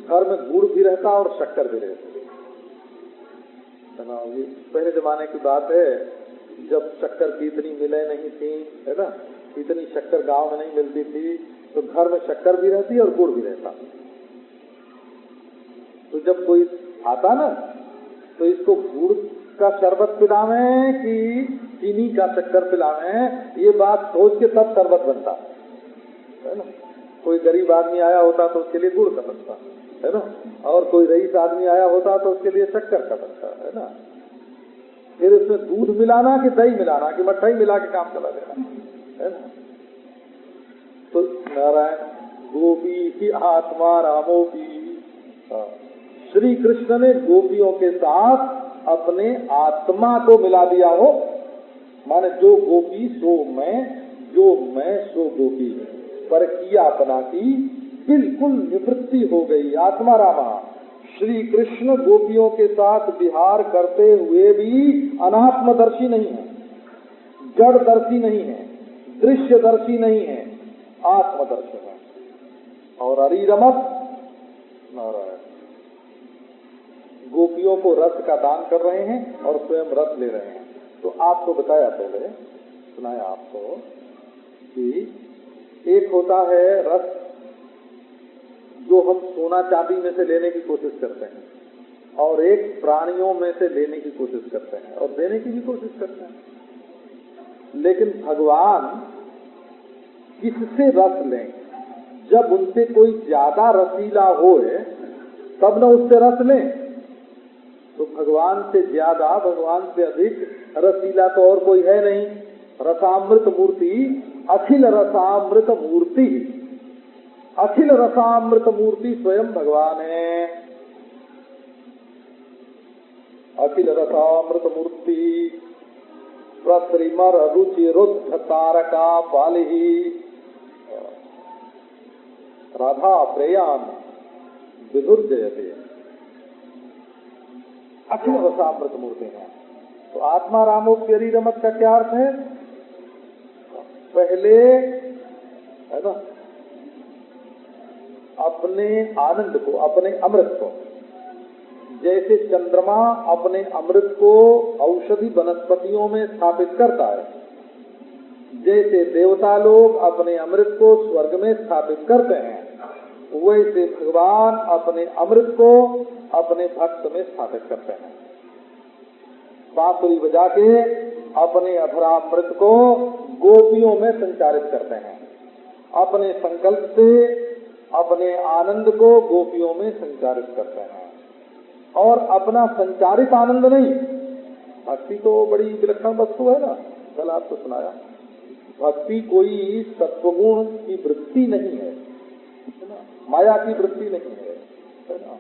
घर में गुड़ भी रहता और शक्कर भी रहती। ये पहले जमाने की बात है, जब शक्कर की इतनी मिले नहीं थी, है ना, इतनी शक्कर गांव में नहीं मिलती थी, तो घर में शक्कर भी रहती और गुड़ भी रहता। तो जब कोई आता ना, तो इसको गुड़ का शरबत पिलावे कि चीनी का शक्कर पिलावे, ये बात सोच के तब शरबत बनता है ना। कोई गरीब आदमी आया होता तो उसके लिए गुड़ का बनता है ना, और कोई रईस आदमी आया होता तो उसके लिए शक्कर का बनता है ना। फिर उसमें दूध मिलाना कि दही मिलाना कि मट्ठाई मिला के काम चला देना, है ना। तो नारायण गोपी की आत्मा रामोपी, श्री कृष्ण ने गोपियों के साथ अपने आत्मा को मिला दिया हो। माने जो गोपी सो मैं, जो मैं सो गोपी, परकियापना की बिल्कुल निवृत्ति हो गई। आत्मा रामा, श्री कृष्ण गोपियों के साथ विहार करते हुए भी अनात्मदर्शी नहीं है, जड़दर्शी नहीं है, दृश्यदर्शी नहीं है, आत्मदर्शी है। और अरिरमत नारायण गोपियों को रस का दान कर रहे हैं और स्वयं रस ले रहे हैं। तो आपको बताया, पहले सुनाया आपको कि एक होता है रस जो हम सोना चांदी में से लेने की कोशिश करते हैं, और एक प्राणियों में से लेने की कोशिश करते हैं और देने की भी कोशिश करते हैं। लेकिन भगवान किससे रस लें? जब उनसे कोई ज्यादा रसीला होए तब न उससे रस लें। तो भगवान से ज्यादा, भगवान से अधिक रसीला तो और कोई है नहीं। रसामृत मूर्ति, अखिल रसामृत मूर्ति, अखिल रसामृत मूर्ति स्वयं भगवान है। अखिल रसामृत मूर्ति प्रसरिमर रुचि रुद्ध तारका पाली राधा प्रेयान विधुर्जयते, अखिल रसामृत मूर्ति है। तो आत्मा रामोपरी रमत का क्या अर्थ है? पहले है ना, अपने आनंद को, अपने अमृत को, जैसे चंद्रमा अपने अमृत को औषधि वनस्पतियों में स्थापित करता है, जैसे देवता लोग अपने अमृत को स्वर्ग में स्थापित करते हैं, वैसे भगवान अपने अमृत को अपने भक्त में स्थापित करते हैं। बांसुरी बजा के अपने अधरामृत को गोपियों में संचारित करते हैं। अपने संकल्प से अपने आनंद को गोपियों में संचारित करते हैं। और अपना संचारित आनंद नहीं, भक्ति तो बड़ी विलक्षण वस्तु है ना, कल आपको सुनाया। भक्ति कोई सत्वगुण की वृत्ति नहीं है, माया की वृत्ति नहीं है ना।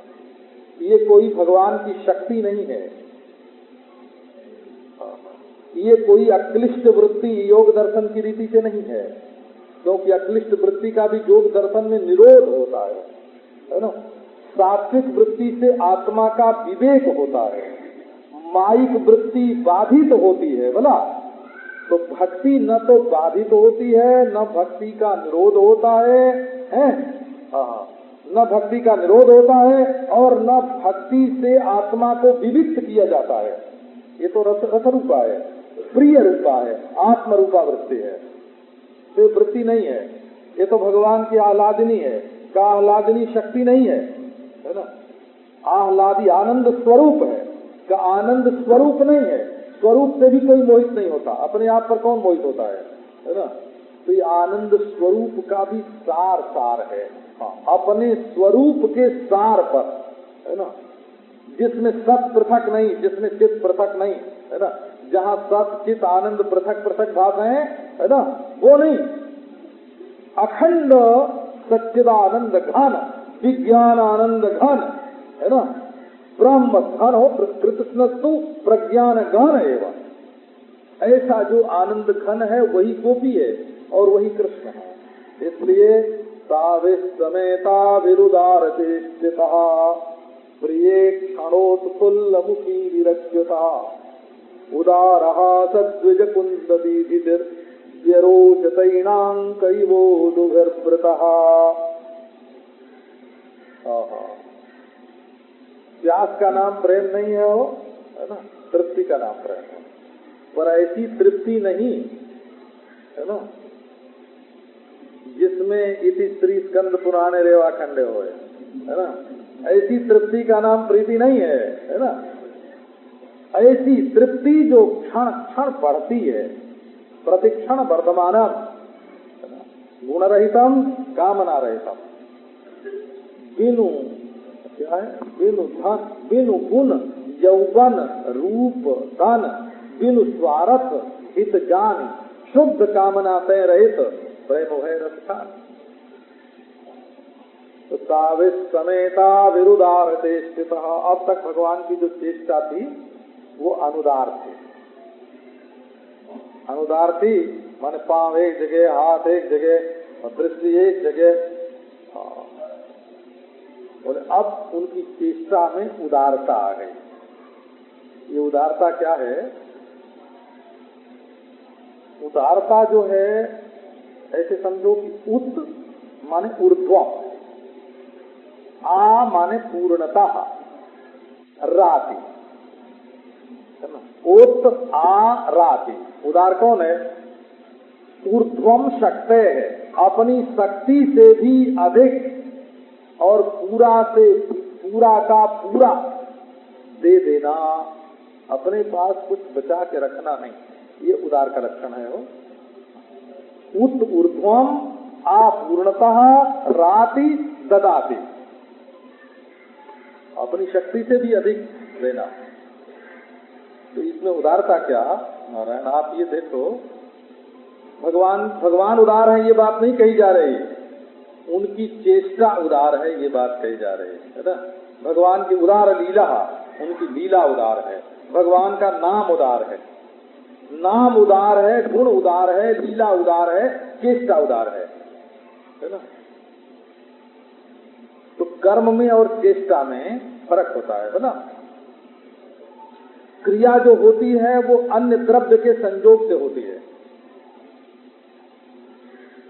ये कोई भगवान की शक्ति नहीं है, ये कोई अक्लिष्ट वृत्ति योग दर्शन की रीति से नहीं है, क्योंकि अक्लिष्ट वृत्ति का भी योग दर्शन में निरोध होता है ना। सात्विक वृत्ति से आत्मा का विवेक होता है, माइक वृत्ति बाधित होती है बोला। तो भक्ति न तो बाधित होती है, न भक्ति का निरोध होता है, न भक्ति का निरोध होता है, और न भक्ति से आत्मा को विविक्त किया जाता है। ये तो रस रूपा है, प्रिय रूपा है, आत्म रूपा वृत्ति है, ये वृत्ति नहीं है। ये तो भगवान की आह्लादिनी है, का आह्लादिनी शक्ति नहीं है, है ना। आह्लादी आनंद स्वरूप है, आनंद स्वरूप नहीं है, स्वरूप से भी कोई मोहित नहीं होता, अपने आप पर कौन मोहित होता है ना। तो ये आनंद स्वरूप का भी सार सार है, हाँ, अपने स्वरूप के सार पर, है ना, जिसमें सत पृथक नहीं, जिसमें चित पृथक नहीं, है ना, जहाँ सत चित आनंद पृथक पृथक भाव है ना, वो नहीं, अखंड सच्चिदानंद घन, विज्ञान आनंद घन, है ना, ब्रह्म घन हो, कृतस्तु प्रज्ञान घन एवं, ऐसा जो आनंद घन है वही गोपी है और वही कृष्ण है। इसलिए साविस्मयता विरुदारते स्थितः प्रिये क्षणोत्फुल्ल मुखी विरच्युता उदारः सद्विज कुंददीधिर व्यरोचतैनां कैवोदुर्भृतः। प्यास का नाम प्रेम नहीं है, वो है ना, तृप्ति का नाम प्रेम है, पर ऐसी तृप्ति नहीं, है ना, जिसमें इति स्त्री स्कंद पुराने रेवा खंडे होए, है ना, ऐसी तृप्ति का नाम प्रीति नहीं है ना। ऐसी तृप्ति जो क्षण क्षण बढ़ती है, प्रतिक्षण वर्धमानम, गुण रहितम कामना रहितम, बिनु क्या है, बिनु धन बिनु गुण यौवन रूप धन, बिनु स्वार्थ हित जान, शुद्ध कामना से रहित प्रेम है रसखान। तो साविस समेता विरुदारते स्थितः, अब तक भगवान की जो चेष्टा थी वो अनुदार थी। अनुदार थी माने पांव एक जगह, हाथ एक जगह और दृष्टि एक जगह, और अब उनकी चेष्टा में उदारता आ गई। ये उदारता क्या है? उदारता जो है ऐसे समझो कि उत माने ऊर्ध्वम, आ माने पूर्णता, राति, है ना, ओत आ राति। उदार कौन है? ऊर्ध्वम शक्ति है, अपनी शक्ति से भी अधिक और पूरा से पूरा का पूरा दे देना, अपने पास कुछ बचा के रखना नहीं, ये उदार का लक्षण है। वो उत ऊर्ध्वम आपूर्णतः राति ददाति, अपनी शक्ति से भी अधिक देना। तो इसमें उदारता क्या नारायण, आप ये देखो, भगवान उदार है ये बात नहीं कही जा रही, उनकी चेष्टा उदार है ये बात कही जा रही है ना। भगवान की उदार लीला, उनकी लीला उदार है, भगवान का नाम उदार है, नाम उदार है, गुण उदार है, लीला उदार है, चेष्टा उदार है ना। तो कर्म में और चेष्टा में फर्क होता है ना। क्रिया जो होती है वो अन्य द्रव्य के संयोग से होती है,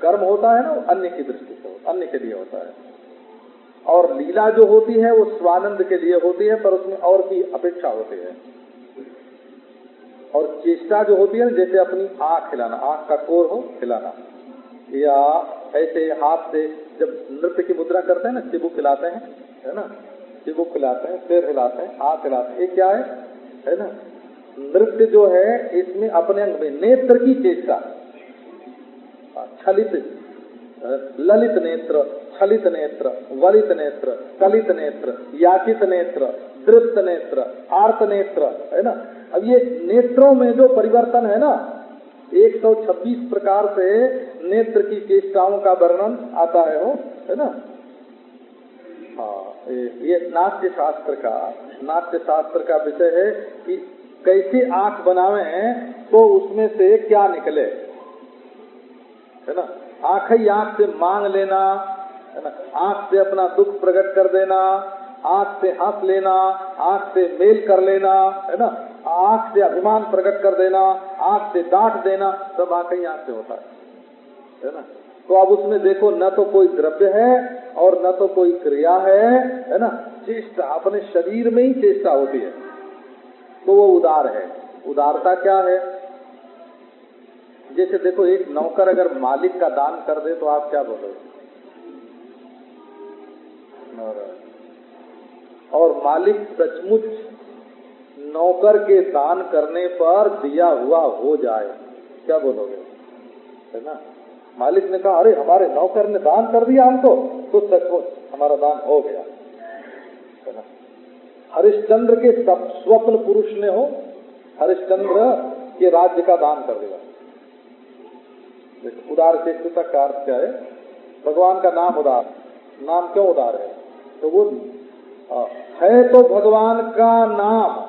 कर्म होता है ना अन्य की दृष्टि से, अन्य के लिए होता है, और लीला जो होती है वो स्वानंद के लिए होती है, पर उसमें और की अपेक्षा होती है। और चेष्टा जो होती है जैसे अपनी आँख हिलाना, आँख का कोर हो हिलाना, या ऐसे हाथ से जब नृत्य की मुद्रा करते हैं ना, चिबुक हिलाते हैं, है ना, चिबुक हिलाते हैं, सिर हिलाते हैं, हाथ हिलाते हैं, ये क्या है ना। नृत्य जो है इसमें अपने अंग में नेत्र की चेष्टा, छलित ललित नेत्र, छलित नेत्र, वलित नेत्र, कलित नेत्र, याचित नेत्र, दृप्त नेत्र, आर्त नेत्र, है ना। अब ये नेत्रों में जो परिवर्तन है ना, 126 प्रकार से नेत्र की चेष्टाओं का वर्णन आता है ना। हाँ, ये नाट्य शास्त्र का विषय है कि कैसे आंख बनावे तो उसमें से क्या निकले, है ना। आंख ही आंख से मांग लेना, है ना, आंख से अपना दुख प्रकट कर देना, आंख से हंस लेना, आंख से मेल कर लेना, है ना, आंख से अभिमान प्रकट कर देना, आंख से डांट देना, सब आंख ही आंख से होता है ना। तो अब उसमें देखो न तो कोई द्रव्य है और न तो कोई क्रिया है ना, चेष्टा अपने शरीर में ही चेष्टा होती है, तो वो उदार है। उदारता क्या है? जैसे देखो एक नौकर अगर मालिक का दान कर दे तो आप क्या बोलोगे? और मालिक सचमुच नौकर के दान करने पर दिया हुआ हो जाए, क्या बोलोगे? है ना? मालिक ने कहा अरे हमारे नौकर ने दान कर दिया हमको, तो सचमुच हमारा दान हो गया, है ना? हरिश्चंद्र के स्वप्न पुरुष ने हो, हरिश्चंद्र के राज्य का दान कर दिया। उदार चेष्टता का अर्थ क्या है? भगवान का नाम उदार, नाम क्यों उदार है? तो वो है तो भगवान का नाम,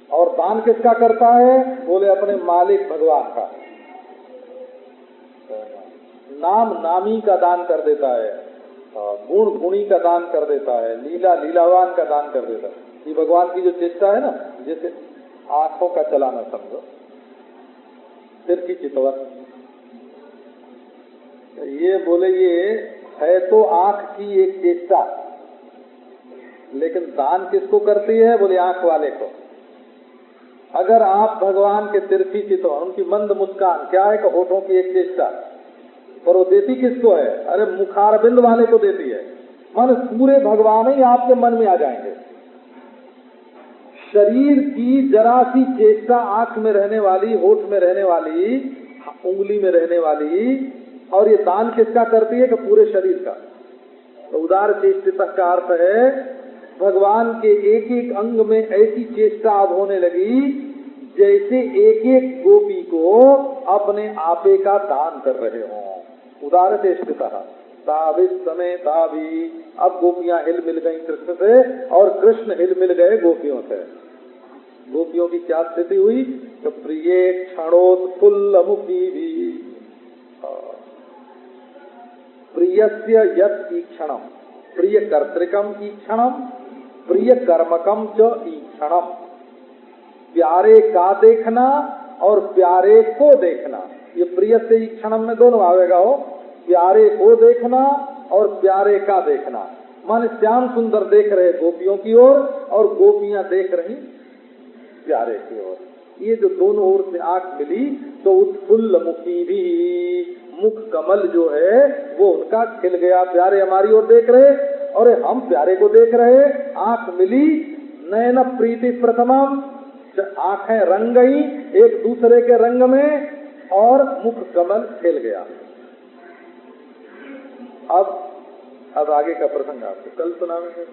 और दान किसका करता है? बोले अपने मालिक भगवान का। नाम नामी का दान कर देता है, गुण गुणी का दान कर देता है, लीला लीलावान का दान कर देता है। ये भगवान की जो चेष्टा है ना, जैसे आंखों का चलाना समझो, सिर की चितवन, ये बोले ये है तो आंख की एक चेष्टा, लेकिन दान किसको करती है? बोले आंख वाले को। अगर आप भगवान के तिरछी चितवन, उनकी मंद मुस्कान क्या है कि होठों की एक चेष्टा, पर वो देती किसको है? अरे मुखारबिंद वाले को देती है। मन पूरे भगवान ही आपके मन में आ जाएंगे। शरीर की जरा सी चेष्टा, आंख में रहने वाली, होठ में रहने वाली, उंगली में रहने वाली, और ये दान किसका करती है? कि पूरे शरीर का। तो उदार चेष्टिता का अर्थ है भगवान के एक एक अंग में ऐसी चेष्टा अब होने लगी जैसे एक एक गोपी को अपने आपे का दान कर रहे हों। उदार चेष्टिता ताविस समय तावी। अब गोपियां हिल मिल गई कृष्ण से, और कृष्ण हिल मिल गए गोपियों से। गोपियों की क्या स्थिति हुई? तो प्रिय क्षणोत्फुल्लमुखी भी प्रियस्य यत् ईक्षणम, प्रिय कर्तृकम ईक्षणम, प्रिय कर्मकम च ईक्षणम। प्यारे का देखना और प्यारे को देखना, ये प्रिय से ईक्षणम में दोनों आवेगा हो। प्यारे को देखना और प्यारे का देखना, मन श्याम सुंदर देख रहे गोपियों की ओर, और गोपियां देख रही प्यारे की ओर। ये जो दोनों ओर से आंख मिली तो उत्फुल्ल मुखी भी, मुख कमल जो है वो उनका खिल गया। प्यारे हमारी ओर देख रहे और हम प्यारे को देख रहे, आंख मिली। नयन प्रीति प्रथमम, आंखें रंग गई एक दूसरे के रंग में, और मुख कमल खिल गया। अब आगे का प्रसंग आपको कल सुनाएंगे।